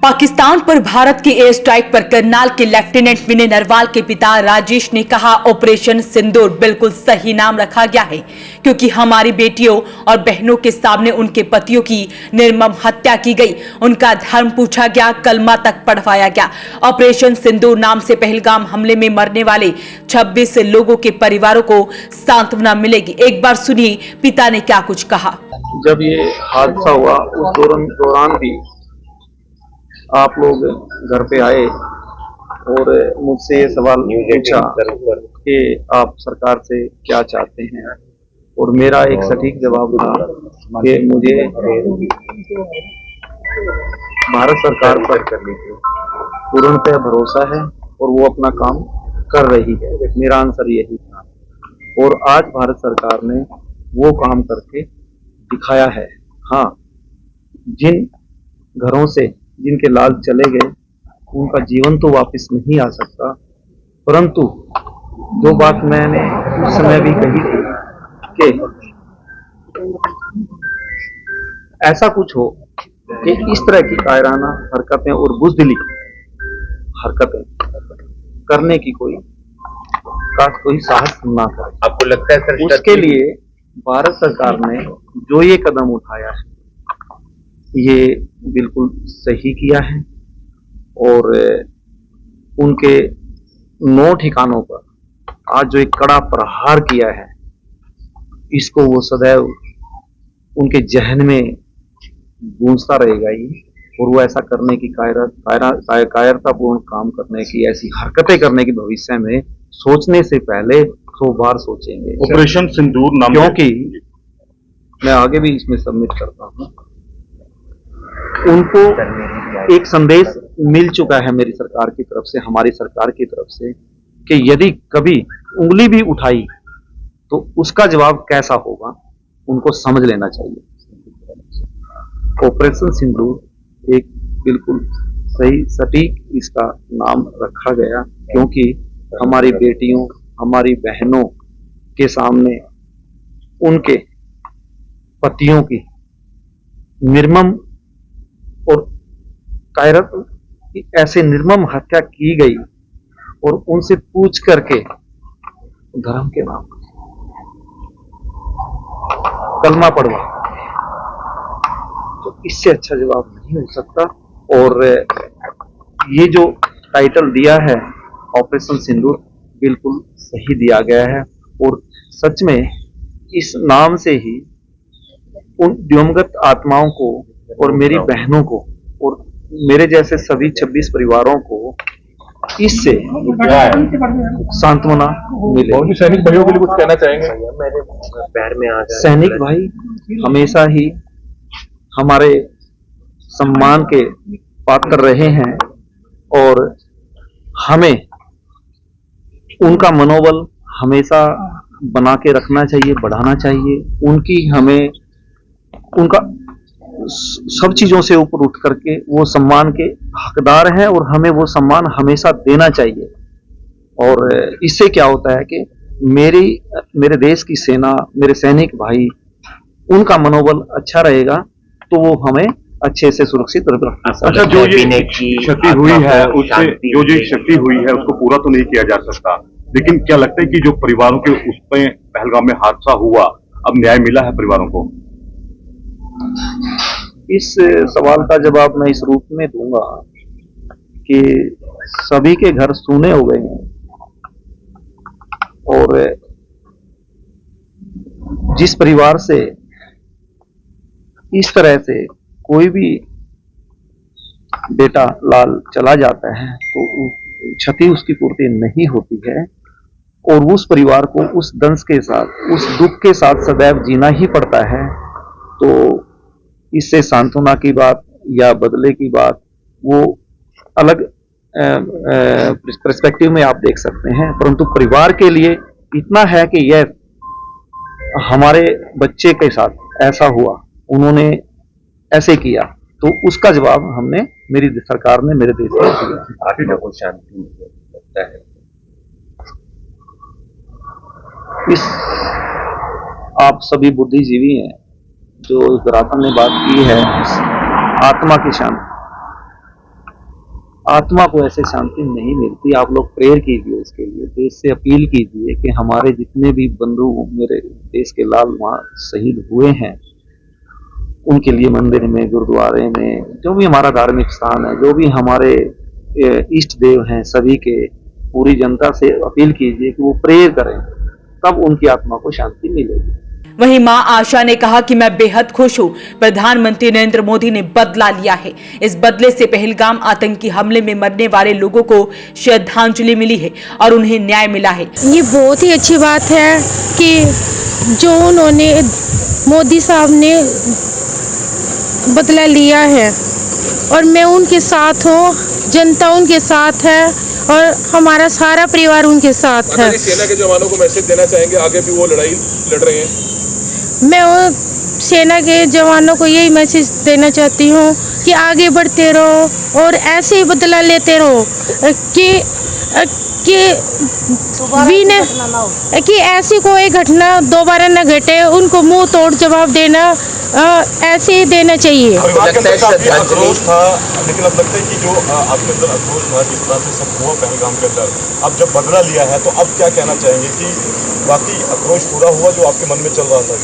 पाकिस्तान पर भारत के air strike पर करनाल के लेफ्टिनेंट विनय नरवाल के पिता राजेश ने कहा, ऑपरेशन सिंदूर बिल्कुल सही नाम रखा गया है क्योंकि हमारी बेटियों और बहनों के सामने उनके पतियों की निर्मम हत्या की गई, उनका धर्म पूछा गया, कलमा तक पढ़वाया गया। ऑपरेशन सिंदूर नाम से पहलगाम हमले में मरने वाले 26 लोगों के परिवारों को सांत्वना मिलेगी। एक बार सुनिए पिता ने क्या कुछ कहा। जब ये हादसा हुआ उस दौरान भी आप लोग घर पे आए और मुझसे ये सवाल पूछा कि आप सरकार से क्या चाहते हैं, और मेरा एक सटीक जवाब था कि मुझे भारत सरकार पर पूर्णतः भरोसा है और वो अपना काम कर रही है। मेरा आंसर यही था और आज भारत सरकार ने वो काम करके दिखाया है। हाँ, जिन घरों से जिनके लाल चले गए उनका जीवन तो वापस नहीं आ सकता, परंतु जो बात मैंने उस समय भी कही थी कि ऐसा कुछ हो कि इस तरह की कायराना हरकतें और बुज़दिली हरकतें करने की कोई साहस ना करे। आपको लगता है सर उसके लिए भारत सरकार ने जो ये कदम उठाया है ये बिल्कुल सही किया है और उनके 9 ठिकानों पर आज जो एक कड़ा प्रहार किया है इसको वो सदैव उनके जहन में गूंजता रहेगा ही, और वो ऐसा करने की कायरतापूर्ण काम करने की, ऐसी हरकतें करने की भविष्य में सोचने से पहले 100 बार सोचेंगे। ऑपरेशन सिंदूर नाम, क्योंकि मैं आगे भी इसमें सबमिट करता हूँ, उनको एक संदेश मिल चुका है मेरी सरकार की तरफ से, हमारी सरकार की तरफ से, कि यदि कभी उंगली भी उठाई तो उसका जवाब कैसा होगा उनको समझ लेना चाहिए। ऑपरेशन सिंदूर एक बिल्कुल सही सटीक इसका नाम रखा गया क्योंकि हमारी बेटियों, हमारी बहनों के सामने उनके पतियों की निर्मम और कायरत ऐसे निर्मम हत्या की गई और उनसे पूछ करके धर्म के नाम कलमा पढ़वा, तो इससे अच्छा जवाब नहीं हो सकता। और ये जो टाइटल दिया है ऑपरेशन सिंदूर बिल्कुल सही दिया गया है और सच में इस नाम से ही उन दिवंगत आत्माओं को और मेरी बहनों को और मेरे जैसे सभी 26 परिवारों को इससे सांत्वना मिले। सैनिक भाइयों के लिए कुछ कहना चाहेंगे? मेरे पैर में आ गया। सैनिक भाई हमेशा ही हमारे सम्मान के पात्र रहे हैं और हमें उनका मनोबल हमेशा बना के रखना चाहिए, बढ़ाना चाहिए। उनकी हमें उनका सब चीजों से ऊपर उठ करके वो सम्मान के हकदार हैं और हमें वो सम्मान हमेशा देना चाहिए। और इससे क्या होता है कि मेरे देश की सेना, मेरे सैनिक भाई, उनका मनोबल अच्छा रहेगा तो वो हमें अच्छे से सुरक्षित रख। अच्छा, जो ये क्षति हुई है उससे जो क्षति हुई है उसको पूरा तो नहीं किया जा सकता, लेकिन क्या लगता है कि जो परिवारों के उस पे पहलगाम में हादसा हुआ, अब न्याय मिला है परिवारों को? इस सवाल का जवाब मैं इस रूप में दूंगा कि सभी के घर सूने हो गए हैं और जिस परिवार से इस तरह से कोई भी बेटा लाल चला जाता है तो क्षति उसकी पूर्ति नहीं होती है और उस परिवार को उस दंश के साथ, उस दुख के साथ सदैव जीना ही पड़ता है। तो इससे सांत्वना की बात या बदले की बात वो अलग पर्सपेक्टिव में आप देख सकते हैं, परंतु परिवार के लिए इतना है कि यह हमारे बच्चे के साथ ऐसा हुआ, उन्होंने ऐसे किया, तो उसका जवाब हमने, मेरी सरकार ने मेरे देश में दिया। आत्मा को शांति मिलता है। इस आप सभी बुद्धिजीवी हैं, जो धरातल ने बात की है आत्मा की शांति, आत्मा को ऐसे शांति नहीं मिलती। आप लोग प्रेयर कीजिए उसके लिए, देश से अपील कीजिए कि हमारे जितने भी बंधु मेरे देश के लाल वहाँ शहीद हुए हैं, उनके लिए मंदिर में, गुरुद्वारे में, जो भी हमारा धार्मिक स्थान है, जो भी हमारे इष्ट देव हैं, सभी के पूरी जनता से अपील कीजिए कि वो प्रेयर करें, तब उनकी आत्मा को शांति मिलेगी। वहीं मां आशा ने कहा कि मैं बेहद खुश हूं, प्रधानमंत्री नरेंद्र मोदी ने बदला लिया है। इस बदले से पहलगाम आतंकी हमले में मरने वाले लोगों को श्रद्धांजलि मिली है और उन्हें न्याय मिला है। ये बहुत ही अच्छी बात है कि जो उन्होंने मोदी साहब ने बदला लिया है और मैं उनके साथ हूँ, जनता उनके साथ है और हमारा सारा परिवार उनके साथ है। सेना के जवानों को मैसेज देना चाहेंगे, आगे भी वो लड़ाई लड़ रहे हैं। मैं वो सेना के जवानों को यही मैसेज देना चाहती हूँ कि आगे बढ़ते रहो और ऐसे ही बदला लेते रहो कि ऐसी कोई घटना दोबारा न घटे। उनको मुंह तोड़ जवाब देना ऐसे ही देना चाहिए। आक्रोश था, लेकिन अब लगता है कि जो आपके अंदर आक्रोश था, जिस तरह से सब हुआ पहलगाम के अंदर, अब जब बदला लिया है तो अब क्या कहना चाहेंगे कि बाकी आक्रोश पूरा हुआ जो आपके मन में चल रहा था?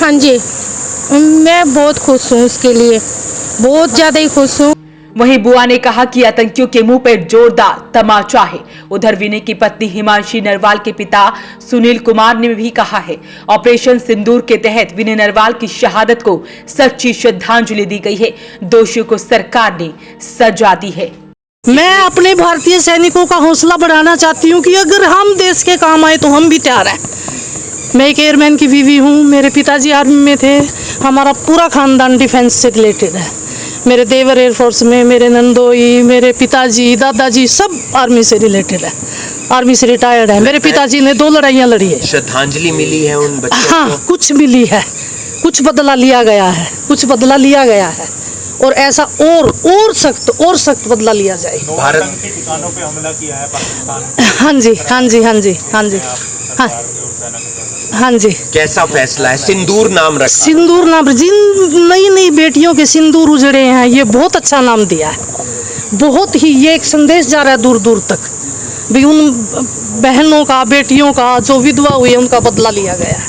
हाँ जी, मैं बहुत खुश हूँ, उसके लिए बहुत ज्यादा ही खुश हूँ। वहीं बुआ ने कहा कि आतंकियों के मुंह पर जोरदार तमाचा है। उधर विनय की पत्नी हिमांशी नरवाल के पिता सुनील कुमार ने भी कहा है, ऑपरेशन सिंदूर के तहत विनय नरवाल की शहादत को सच्ची श्रद्धांजलि दी गई है। दोषियों को सरकार ने सजा दी है। मैं अपने भारतीय सैनिकों का हौसला बढ़ाना चाहती हूँ कि अगर हम देश के काम आए तो हम भी तैयार हैं। मैं एक एयरमैन की बीवी हूँ, मेरे पिताजी आर्मी में थे, हमारा पूरा खानदान डिफेंस से रिलेटेड है। मेरे देवर एयरफोर्स में, मेरे नंदोई, मेरे पिताजी, दादाजी सब आर्मी से रिलेटेड है, आर्मी से रिटायर्ड है। मेरे पिताजी ने 2 लड़ाइयाँ लड़ी है। श्रद्धांजलि मिली है उन बच्चों को? हाँ, कुछ मिली है, कुछ बदला लिया गया है, कुछ बदला लिया गया है और ऐसा और सख्त बदला लिया जाए। भारत के ठिकानों पे हमला किया है पाकिस्तान। हाँ जी, हाँ जी, हाँ जी, हाँ जी, हाँ हाँ जी। कैसा फैसला है? सिंदूर नाम रखा। सिंदूर नाम, जिन नई बेटियों के सिंदूर उजड़े हैं, ये बहुत अच्छा नाम दिया है। बहुत ही ये एक संदेश जा रहा है दूर दूर तक भी उन बहनों का, बेटियों का जो विधवा हुई है उनका बदला लिया गया है,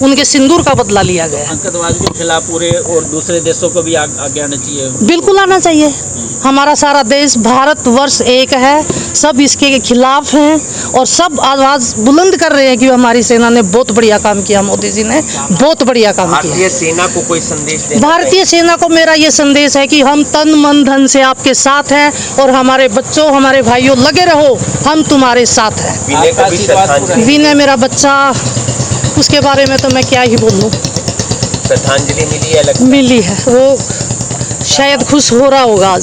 उनके सिंदूर का बदला लिया गया है। आतंकवाद के खिलाफ पूरे और दूसरे देशों को भी आगे आना चाहिए। बिल्कुल आना चाहिए। हमारा सारा देश भारतवर्ष एक है, सब इसके खिलाफ हैं और सब आवाज बुलंद कर रहे हैं कि हमारी सेना ने बहुत बढ़िया काम किया, मोदी जी ने बहुत बढ़िया काम किया। भारतीय सेना को कोई संदेश देना? भारतीय सेना को मेरा ये संदेश है कि हम तन मन धन से आपके साथ हैं और हमारे बच्चों, हमारे भाइयों, लगे रहो, हम तुम्हारे साथ हैं। विनय को भी श्रद्धांजलि? विनय मेरा बच्चा, उसके बारे में तो मैं क्या ही बोलूं। श्रद्धांजलि मिली है? मिली है, वो शायद खुश हो रहा होगा।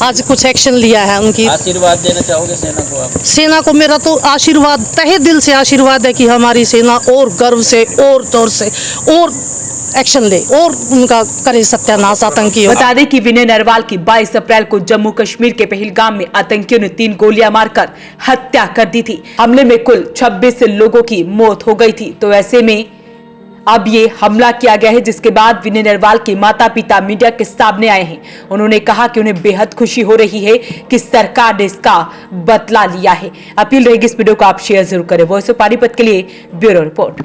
आज कुछ एक्शन लिया है उनकी। आशीर्वाद देना चाहोगे सेना को आप? सेना को मेरा तो आशीर्वाद, तहे दिल से आशीर्वाद है कि हमारी सेना और गर्व से और जोर से और एक्शन ले और उनका करे सत्यानाश आतंकी। बता दें कि विनय नरवाल की 22 अप्रैल को जम्मू कश्मीर के पहलगाम में आतंकियों ने 3 गोलियां मारकर हत्या कर दी थी। हमले में कुल 26 लोगों की मौत हो गई थी। तो ऐसे में अब ये हमला किया गया है, जिसके बाद विनय नरवाल के माता पिता मीडिया के सामने आए हैं। उन्होंने कहा कि उन्हें बेहद खुशी हो रही है कि सरकार ने इसका बदला लिया है। अपील रहेगी इस वीडियो को आप शेयर जरूर करें। वॉइस ऑफ पानीपत के लिए ब्यूरो रिपोर्ट।